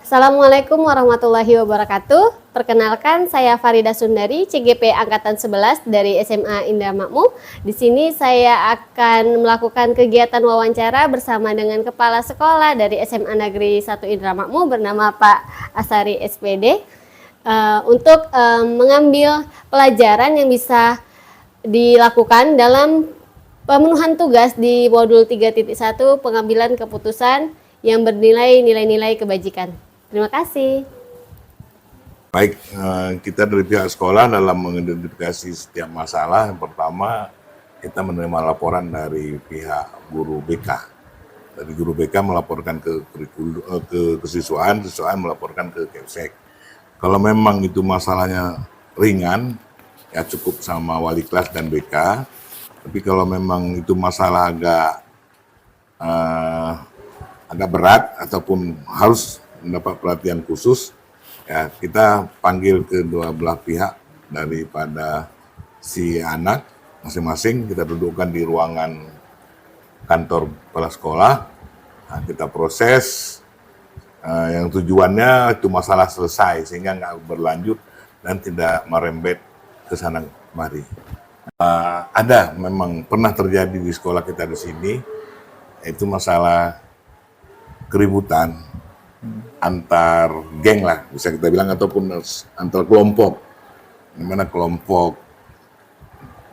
Assalamualaikum warahmatullahi wabarakatuh. Perkenalkan, saya Farida Sundari, CGP Angkatan 11 dari SMA Indah Makmum. Di sini saya akan melakukan kegiatan wawancara bersama dengan Kepala Sekolah dari SMA Negeri 1 Indra Makmum bernama Pak Asari SPD untuk mengambil pelajaran yang bisa dilakukan dalam pemenuhan tugas di modul 3.1 pengambilan keputusan yang bernilai nilai-nilai kebajikan. Terima kasih. Baik, kita dari pihak sekolah dalam mengidentifikasi setiap masalah, yang pertama kita menerima laporan dari pihak guru BK. Dari guru BK melaporkan ke kesiswaan, siswaan melaporkan ke Kepsek. Kalau memang itu masalahnya ringan, ya cukup sama wali kelas dan BK. Tapi kalau memang itu masalah agak berat ataupun harus mendapat perhatian khusus, ya kita panggil kedua belah pihak daripada si anak masing-masing, kita dudukkan di ruangan kantor kepala sekolah, nah, kita proses yang tujuannya itu masalah selesai sehingga nggak berlanjut dan tidak merembet ke sana kemari. Ada memang pernah terjadi di sekolah kita di sini, itu masalah keributan antar geng lah, bisa kita bilang, ataupun antar kelompok, di mana kelompok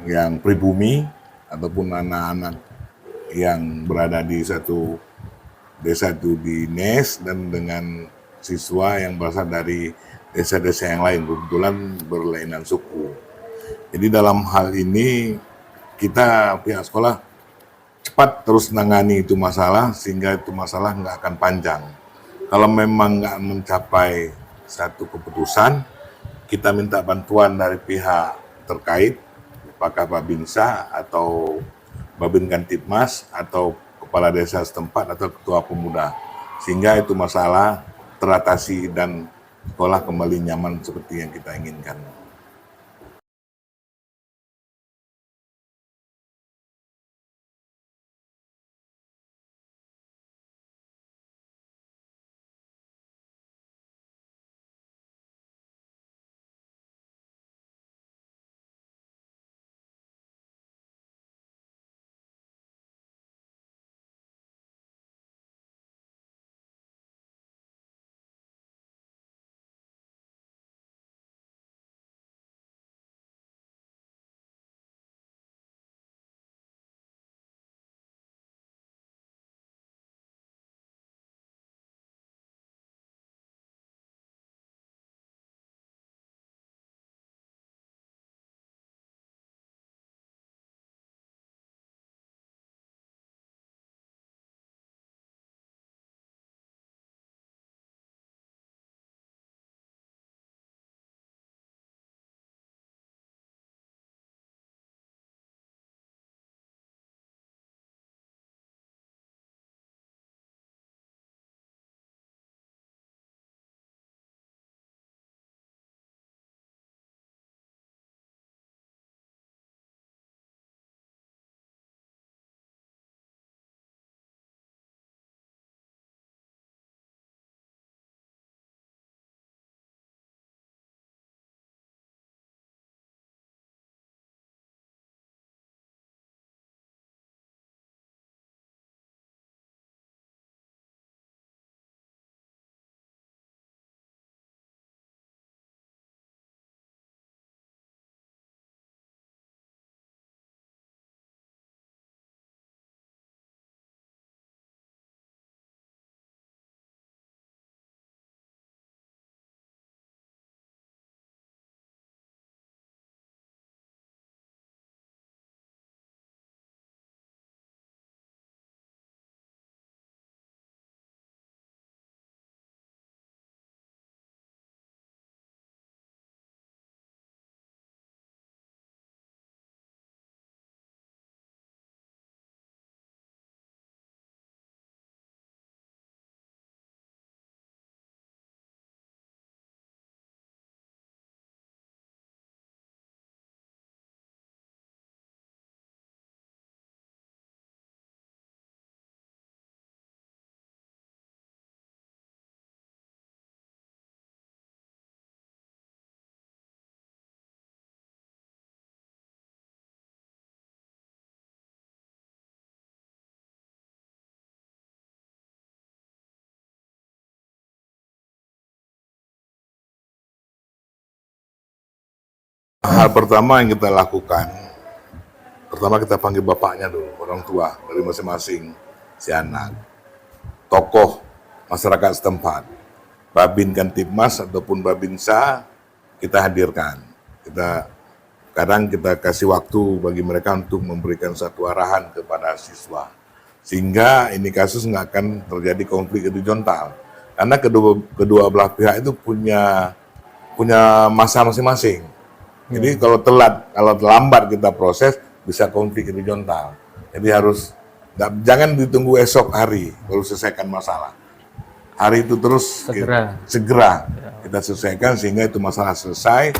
yang pribumi ataupun anak-anak yang berada di satu desa itu di NES dan dengan siswa yang berasal dari desa-desa yang lain, kebetulan berlainan suku. Jadi dalam hal ini kita pihak sekolah cepat terus menangani itu masalah sehingga itu masalah nggak akan panjang. Kalau memang nggak mencapai satu keputusan, kita minta bantuan dari pihak terkait, apakah Babinsa atau Babin Kantipmas atau kepala desa setempat atau ketua pemuda, sehingga itu masalah teratasi dan sekolah kembali nyaman seperti yang kita inginkan. Hal pertama yang kita lakukan, pertama kita panggil bapaknya dulu, orang tua dari masing-masing si anak, tokoh masyarakat setempat, Babin Kantipmas ataupun Babinsa kita hadirkan. Kadang kita kasih waktu bagi mereka untuk memberikan satu arahan kepada siswa, sehingga ini kasus nggak akan terjadi konflik horizontal, karena kedua belah pihak itu punya masa masing-masing. Jadi kalau terlambat kita proses bisa konflik horizontal. Jadi jangan ditunggu esok hari baru selesaikan masalah. Hari itu terus segera kita selesaikan sehingga itu masalah selesai,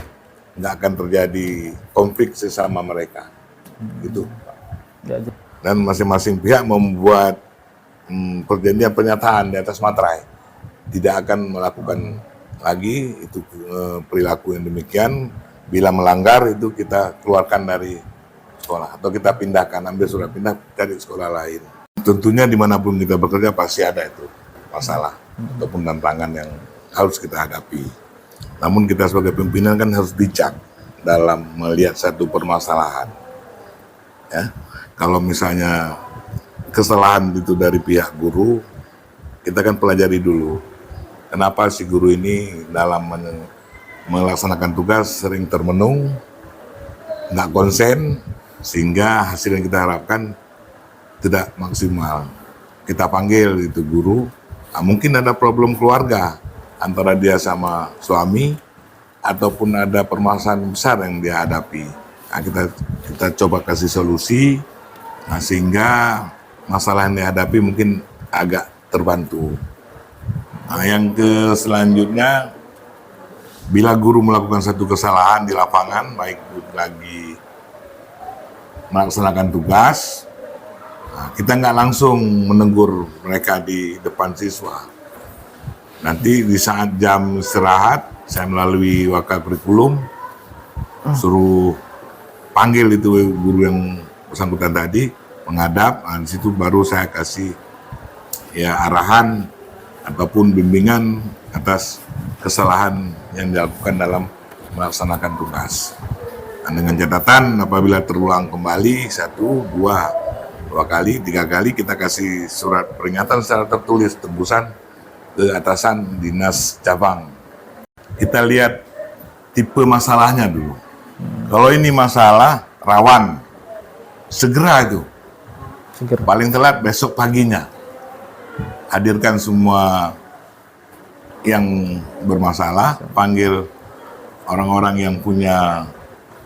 nggak akan terjadi konflik sesama mereka. Gitu. Dan masing-masing pihak membuat perjanjian pernyataan di atas materai, tidak akan melakukan lagi itu perilaku yang demikian. Bila melanggar itu kita keluarkan dari sekolah atau kita pindahkan, ambil surat pindah dari sekolah lain. Tentunya dimanapun kita bekerja pasti ada itu masalah ataupun tantangan yang harus kita hadapi. Namun kita sebagai pimpinan kan harus bijak dalam melihat satu permasalahan. Ya, kalau misalnya kesalahan itu dari pihak guru, kita kan pelajari dulu. Kenapa si guru ini dalam melaksanakan tugas sering termenung, nggak konsen, sehingga hasil yang kita harapkan tidak maksimal. Kita panggil itu guru, mungkin ada problem keluarga antara dia sama suami, ataupun ada permasalahan besar yang dia hadapi. Nah, kita coba kasih solusi, sehingga masalah yang dihadapi mungkin agak terbantu. Nah, yang selanjutnya, bila guru melakukan satu kesalahan di lapangan, baik lagi melaksanakan tugas, kita nggak langsung menegur mereka di depan siswa. Nanti di saat jam istirahat, saya melalui wakil kurikulum, suruh panggil itu guru yang bersangkutan tadi, menghadap, di situ baru saya kasih arahan ataupun bimbingan atas kesalahan yang dilakukan dalam melaksanakan tugas. Dengan catatan apabila terulang kembali 1, 2 kali, 3 kali kita kasih surat peringatan secara tertulis tembusan ke atasan dinas cabang. Kita lihat tipe masalahnya dulu. Kalau ini masalah rawan, segera itu. Paling telat besok paginya. Hadirkan semua yang bermasalah, panggil orang-orang yang punya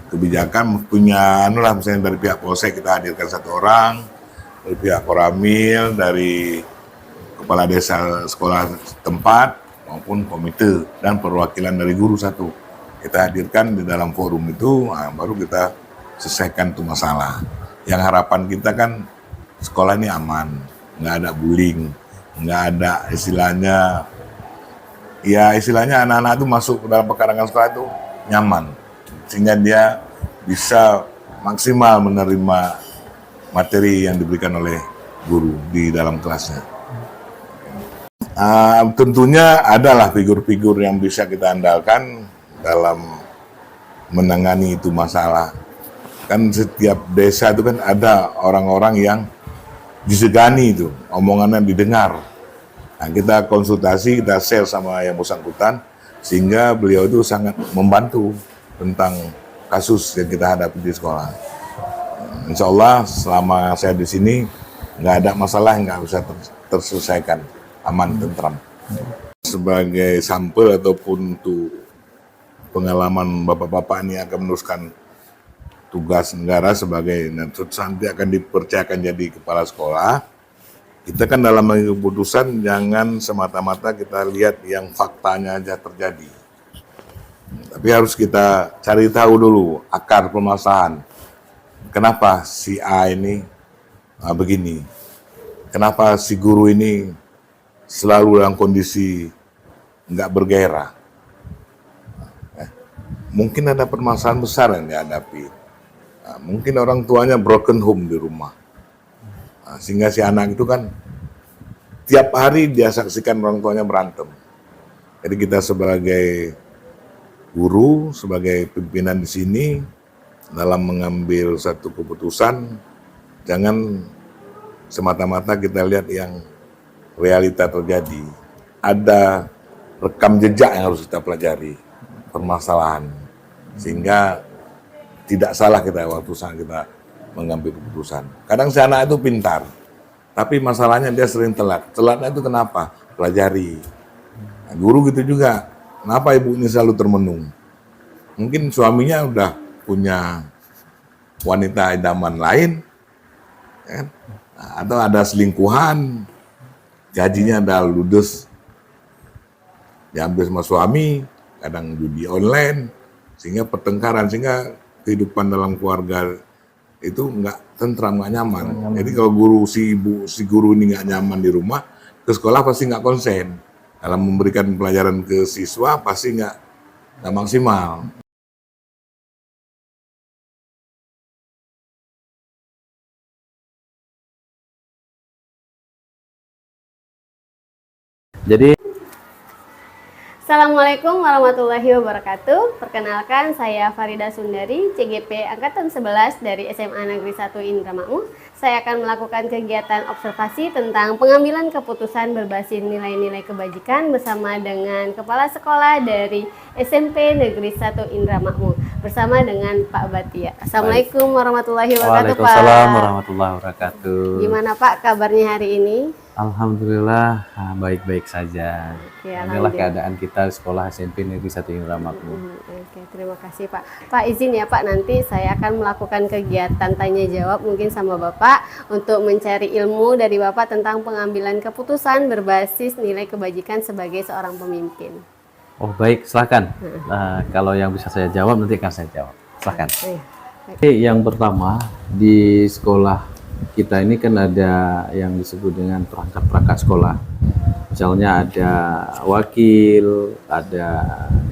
kebijakan, misalnya dari pihak Polsek kita hadirkan 1 orang, dari pihak Koramil, dari kepala desa sekolah tempat maupun komite, dan perwakilan dari guru 1. Kita hadirkan di dalam forum itu, baru kita selesaikan tuh masalah. Yang harapan kita kan sekolah ini aman, nggak ada bullying, nggak ada istilahnya anak-anak itu masuk ke dalam pekarangan sekolah itu nyaman, sehingga dia bisa maksimal menerima materi yang diberikan oleh guru di dalam kelasnya. Tentunya adalah figur-figur yang bisa kita andalkan dalam menangani itu masalah. Kan setiap desa itu kan ada orang-orang yang disegani itu, omongannya didengar. Nah, kita konsultasi, kita share sama yang bersangkutan, sehingga beliau itu sangat membantu tentang kasus yang kita hadapi di sekolah. Insya Allah selama saya di sini nggak ada masalah yang nggak bisa terselesaikan, aman, tentram. Sebagai sampel ataupun untuk pengalaman bapak-bapak ini akan meneruskan tugas negara sebagai nanti akan dipercayakan jadi kepala sekolah. Kita kan dalam mengambil keputusan jangan semata-mata kita lihat yang faktanya aja terjadi. Tapi harus kita cari tahu dulu akar permasalahan. Kenapa si A ini begini? Kenapa si guru ini selalu dalam kondisi nggak bergairah? Mungkin ada permasalahan besar yang dihadapi. Mungkin orang tuanya broken home di rumah. Sehingga si anak itu kan tiap hari dia saksikan orang tuanya berantem. Jadi kita sebagai guru sebagai pimpinan di sini dalam mengambil satu keputusan, jangan semata-mata kita lihat yang realita terjadi. Ada rekam jejak yang harus kita pelajari, permasalahan. Sehingga tidak salah kita waktu saat kita mengambil keputusan. Kadang si anak itu pintar, tapi masalahnya dia sering telat. Telatnya itu kenapa? Pelajari. Nah, guru gitu juga. Kenapa ibu ini selalu termenung? Mungkin suaminya udah punya wanita idaman lain, kan? Atau ada selingkuhan, gajinya ada ludes, diambil sama suami, kadang judi online, sehingga pertengkaran, sehingga kehidupan dalam keluarga itu nggak tentram, nggak nyaman. Jadi kalau si guru ini nggak nyaman di rumah, ke sekolah pasti nggak konsen. Dalam memberikan pelajaran ke siswa pasti nggak maksimal. Jadi Assalamualaikum warahmatullahi wabarakatuh. Perkenalkan, saya Farida Sundari, CGP Angkatan 11 dari SMA Negeri 1 Indramayu. Saya akan melakukan kegiatan observasi tentang pengambilan keputusan berbasis nilai-nilai kebajikan bersama dengan Kepala Sekolah dari SMP Negeri 1 Indramayu bersama dengan Pak Batia. Assalamualaikum warahmatullahi wabarakatuh, Pak. Waalaikumsalam warahmatullahi wabarakatuh. Gimana Pak kabarnya hari ini? Alhamdulillah baik-baik saja. Oke, Inilah alhamdulillah. keadaan kita sekolah SMP Negeri 1 Indramayu. Oke, terima kasih Pak. Pak izin ya Pak, nanti saya akan melakukan kegiatan tanya jawab mungkin sama Bapak untuk mencari ilmu dari Bapak tentang pengambilan keputusan berbasis nilai kebajikan sebagai seorang pemimpin. Oh baik, silakan. Kalau yang bisa saya jawab nanti akan saya jawab. Silakan. Iya. Oke, yang pertama di sekolah kita ini kan ada yang disebut dengan perangkat-perangkat sekolah. Misalnya ada wakil, ada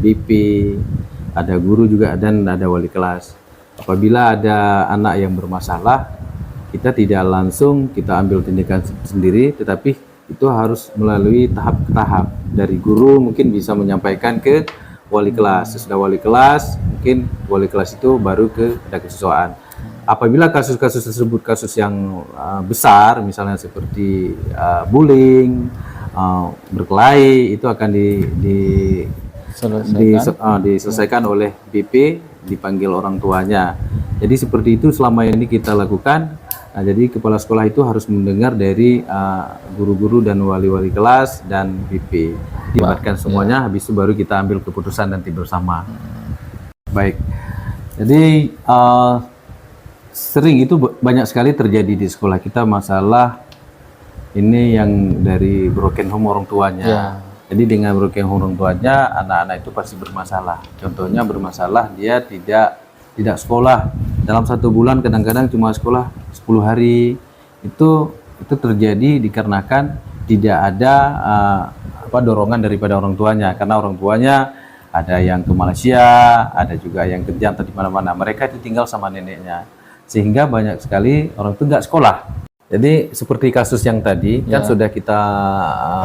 BP, ada guru juga, dan ada wali kelas. Apabila ada anak yang bermasalah, kita tidak langsung kita ambil tindakan sendiri, tetapi itu harus melalui tahap-tahap. Dari guru mungkin bisa menyampaikan ke wali kelas. Sesudah wali kelas, mungkin wali kelas itu baru ada kesiswaan. Apabila kasus-kasus tersebut kasus yang besar, misalnya seperti bullying, berkelahi, itu akan diselesaikan oleh BP, dipanggil orang tuanya. Jadi seperti itu selama ini kita lakukan. Nah, jadi kepala sekolah itu harus mendengar dari guru-guru dan wali-wali kelas dan BP. Dilibatkan semuanya, habis itu baru kita ambil keputusan nanti bersama. Baik. Jadi sering itu banyak sekali terjadi di sekolah kita masalah ini yang dari broken home orang tuanya. Ya. Jadi dengan broken home orang tuanya, anak-anak itu pasti bermasalah. Contohnya bermasalah dia tidak sekolah dalam 1 bulan, kadang-kadang cuma sekolah 10 hari. Itu terjadi dikarenakan tidak ada dorongan daripada orang tuanya, karena orang tuanya ada yang ke Malaysia, ada juga yang kerja atau di mana-mana. Mereka itu tinggal sama neneknya. Sehingga banyak sekali orang itu nggak sekolah. Jadi seperti kasus yang tadi kan sudah kita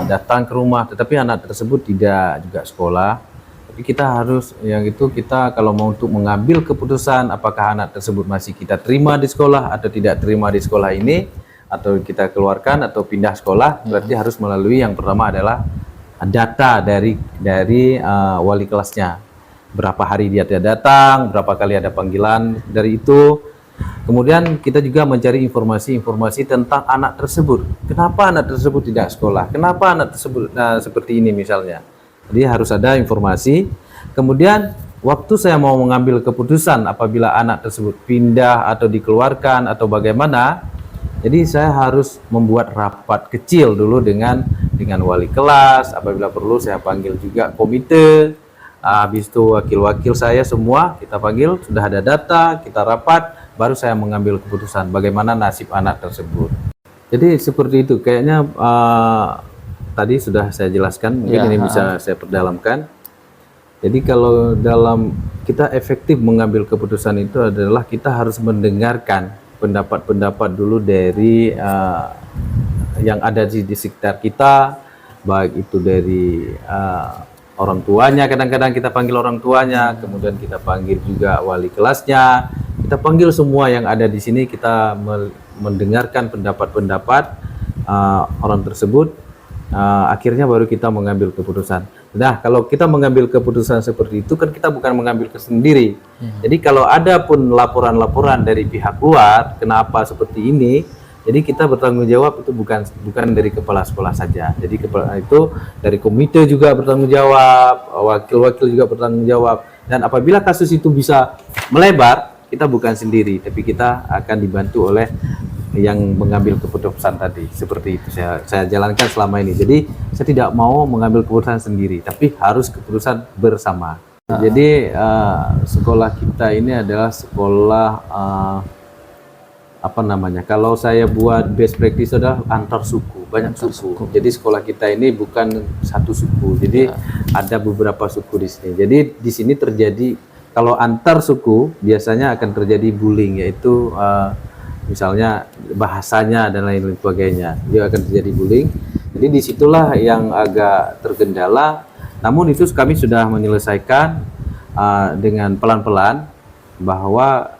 datang ke rumah, tetapi anak tersebut tidak juga sekolah. Tapi kita harus kita kalau mau untuk mengambil keputusan apakah anak tersebut masih kita terima di sekolah atau tidak terima di sekolah ini, atau kita keluarkan atau pindah sekolah, berarti harus melalui yang pertama adalah data dari wali kelasnya. Berapa hari dia tidak datang, berapa kali ada panggilan dari itu. Kemudian kita juga mencari informasi tentang anak tersebut. Kenapa anak tersebut tidak sekolah? Kenapa anak tersebut seperti ini misalnya? Jadi harus ada informasi. Kemudian waktu saya mau mengambil keputusan apabila anak tersebut pindah atau dikeluarkan atau bagaimana, jadi saya harus membuat rapat kecil dulu dengan wali kelas. Apabila perlu saya panggil juga komite. Habis itu wakil-wakil saya semua kita panggil, sudah ada data, kita rapat, baru saya mengambil keputusan bagaimana nasib anak tersebut. Jadi seperti itu, kayaknya tadi sudah saya jelaskan, mungkin ini bisa saya perdalamkan. Jadi kalau dalam kita efektif mengambil keputusan itu adalah kita harus mendengarkan pendapat-pendapat dulu dari yang ada di sekitar kita, baik itu dari orang tuanya, kadang-kadang kita panggil orang tuanya, kemudian kita panggil juga wali kelasnya, kita panggil semua yang ada di sini, kita mendengarkan pendapat-pendapat orang tersebut, akhirnya baru kita mengambil keputusan. Nah, kalau kita mengambil keputusan seperti itu kan kita bukan mengambil sendiri. Jadi kalau ada pun laporan-laporan dari pihak luar, kenapa seperti ini, jadi kita bertanggung jawab itu bukan dari kepala sekolah saja. Jadi kepala itu dari komite juga bertanggung jawab, wakil-wakil juga bertanggung jawab. Dan apabila kasus itu bisa melebar, kita bukan sendiri, tapi kita akan dibantu oleh yang mengambil keputusan tadi. Seperti itu saya jalankan selama ini. Jadi saya tidak mau mengambil keputusan sendiri, tapi harus keputusan bersama. Jadi sekolah kita ini adalah sekolah apa namanya? Kalau saya buat best practice adalah antar suku, banyak suku. Jadi sekolah kita ini bukan satu suku. Jadi ada beberapa suku di sini. Jadi di sini terjadi kalau antar suku biasanya akan terjadi bullying, yaitu misalnya bahasanya dan lain-lain sebagainya, dia akan terjadi bullying. Jadi disitulah yang agak terkendala. Namun itu kami sudah menyelesaikan dengan pelan-pelan, bahwa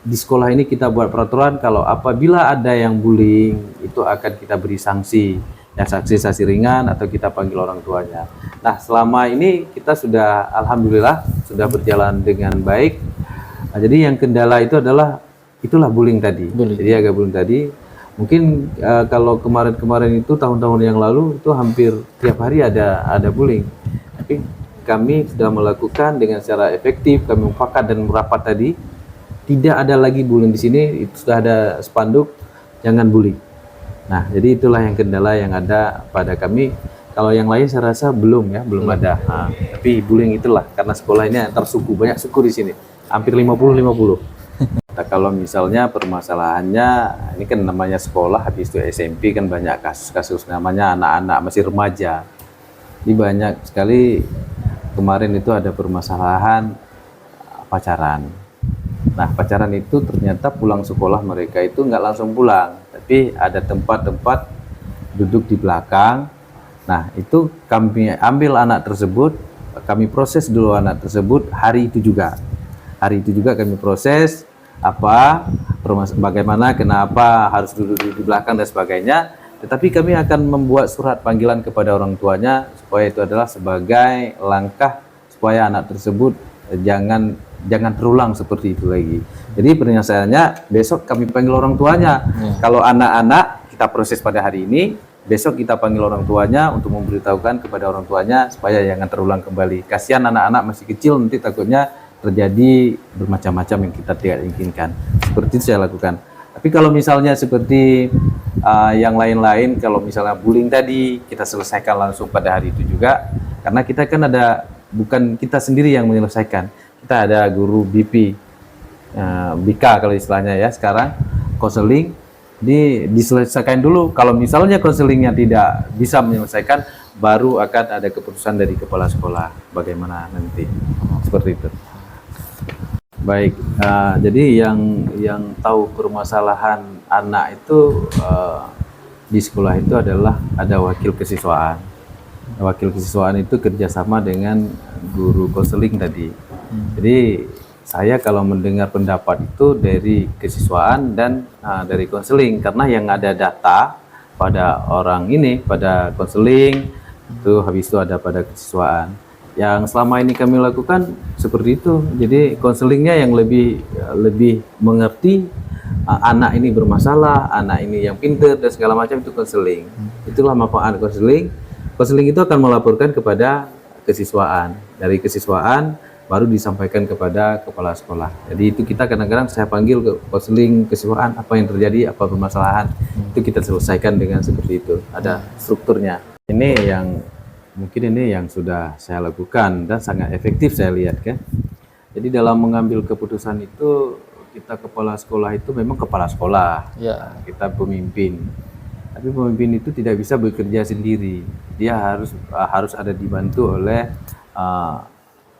di sekolah ini kita buat peraturan kalau apabila ada yang bullying itu akan kita beri sanksi, ya sanksi ringan atau kita panggil orang tuanya. Nah, selama ini kita sudah alhamdulillah sudah berjalan dengan baik. Nah, jadi yang kendala itu adalah itulah bullying tadi. Jadi agak bullying tadi. Mungkin kalau kemarin-kemarin itu tahun-tahun yang lalu itu hampir tiap hari ada bullying. Tapi kami sudah melakukan dengan secara efektif, kami mufakat dan merapat tadi. Tidak ada lagi bullying di sini, itu sudah ada spanduk jangan bullying. Nah, jadi itulah yang kendala yang ada pada kami. Kalau yang lain saya rasa belum ada. Nah, tapi bullying itulah karena sekolah ini antar suku, banyak suku di sini. Hampir 50-50. Nah, kalau misalnya permasalahannya, ini kan namanya sekolah, habis itu SMP kan banyak kasus-kasus namanya anak-anak masih remaja. Jadi banyak sekali kemarin itu ada permasalahan pacaran. Nah, pacaran itu ternyata pulang sekolah mereka itu nggak langsung pulang, tapi ada tempat-tempat duduk di belakang. Nah, itu kami ambil anak tersebut, kami proses dulu anak tersebut hari itu juga. Hari itu juga kami proses bagaimana, kenapa harus duduk di belakang dan sebagainya. Tetapi kami akan membuat surat panggilan kepada orang tuanya supaya itu adalah sebagai langkah supaya anak tersebut jangan terulang seperti itu lagi. Jadi pernyataannya besok kami panggil orang tuanya. Kalau anak-anak kita proses pada hari ini, besok kita panggil orang tuanya untuk memberitahukan kepada orang tuanya supaya jangan terulang kembali. Kasihan anak-anak masih kecil, nanti takutnya terjadi bermacam-macam yang kita tidak inginkan. Seperti itu saya lakukan. Tapi kalau misalnya seperti yang lain-lain, kalau misalnya bullying tadi kita selesaikan langsung pada hari itu juga, karena kita kan ada, bukan kita sendiri yang menyelesaikan, kita ada guru BP, BK kalau istilahnya ya sekarang, konseling, diselesaikan dulu. Kalau misalnya konselingnya tidak bisa menyelesaikan, baru akan ada keputusan dari kepala sekolah bagaimana nanti, seperti itu. Baik, jadi yang tahu permasalahan anak itu di sekolah itu adalah ada wakil kesiswaan. Wakil kesiswaan itu kerjasama dengan guru konseling tadi. Jadi saya kalau mendengar pendapat itu dari kesiswaan dan dari konseling, karena yang ada data pada orang ini, pada konseling itu, habis itu ada pada kesiswaan. Yang selama ini kami lakukan seperti itu. Jadi konselingnya yang lebih mengerti anak ini bermasalah, anak ini yang pintar dan segala macam, itu konseling. Itulah manfaat konseling. Konseling itu akan melaporkan kepada kesiswaan. Dari kesiswaan baru disampaikan kepada kepala sekolah. Jadi itu kita kadang-kadang saya panggil ke konseling kesiswaan, apa yang terjadi, apa permasalahan, itu kita selesaikan dengan seperti itu. Ada strukturnya. Ini yang mungkin ini yang sudah saya lakukan dan sangat efektif saya lihat kan. Jadi dalam mengambil keputusan itu, kita kepala sekolah itu memang kepala sekolah, kita pemimpin. Tapi pemimpin itu tidak bisa bekerja sendiri. Dia harus ada dibantu oleh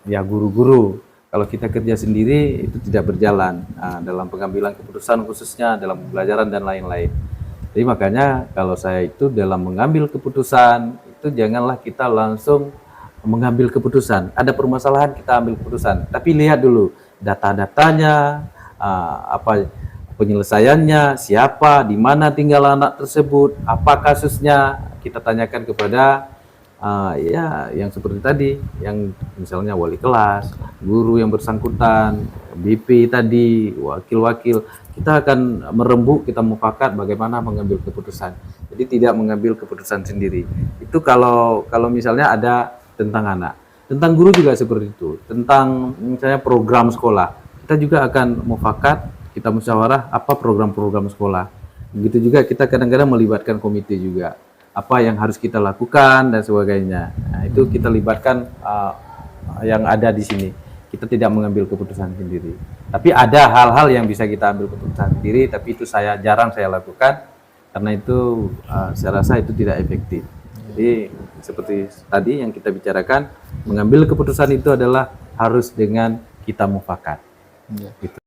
ya guru-guru. Kalau kita kerja sendiri itu tidak berjalan dalam pengambilan keputusan, khususnya dalam pembelajaran dan lain-lain. Jadi makanya kalau saya itu dalam mengambil keputusan itu janganlah kita langsung mengambil keputusan. Ada permasalahan kita ambil keputusan, tapi lihat dulu data-datanya, apa penyelesaiannya, siapa, di mana tinggal anak tersebut, apa kasusnya, kita tanyakan kepada ya yang seperti tadi, yang misalnya wali kelas, guru yang bersangkutan, BP tadi, wakil-wakil. Kita akan merembuk, kita mufakat bagaimana mengambil keputusan. Jadi tidak mengambil keputusan sendiri. Itu kalau misalnya ada tentang anak. Tentang guru juga seperti itu. Tentang misalnya program sekolah, kita juga akan mufakat, kita musyawarah apa program-program sekolah. Begitu juga kita kadang-kadang melibatkan komite juga. Apa yang harus kita lakukan dan sebagainya. Nah, itu kita libatkan yang ada di sini. Kita tidak mengambil keputusan sendiri. Tapi ada hal-hal yang bisa kita ambil keputusan sendiri, tapi itu jarang saya lakukan karena itu saya rasa itu tidak efektif. Jadi seperti tadi yang kita bicarakan, mengambil keputusan itu adalah harus dengan kita mufakat. Ya. Gitu.